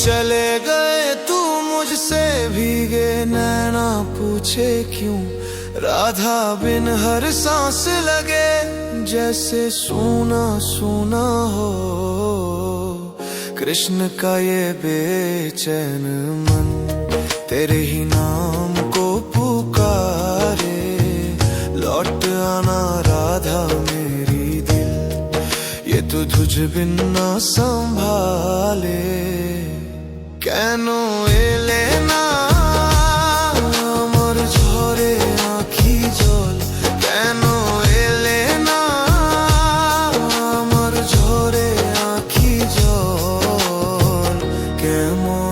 चले गए तू मुझसे भीगे नैना पूछे क्यों, राधा बिन हर सांस लगे जैसे सूना सूना हो। कृष्ण का ये बेचैन मन तेरे ही नाम को पुकारे, लौट आना राधा मेरी दिल, ये तो तुझ बिन ना संभाले। কেন এলে না আমার ঝরে আঁখি জল, কেন এলে না আমার ঝরে আঁখি জল, কেমন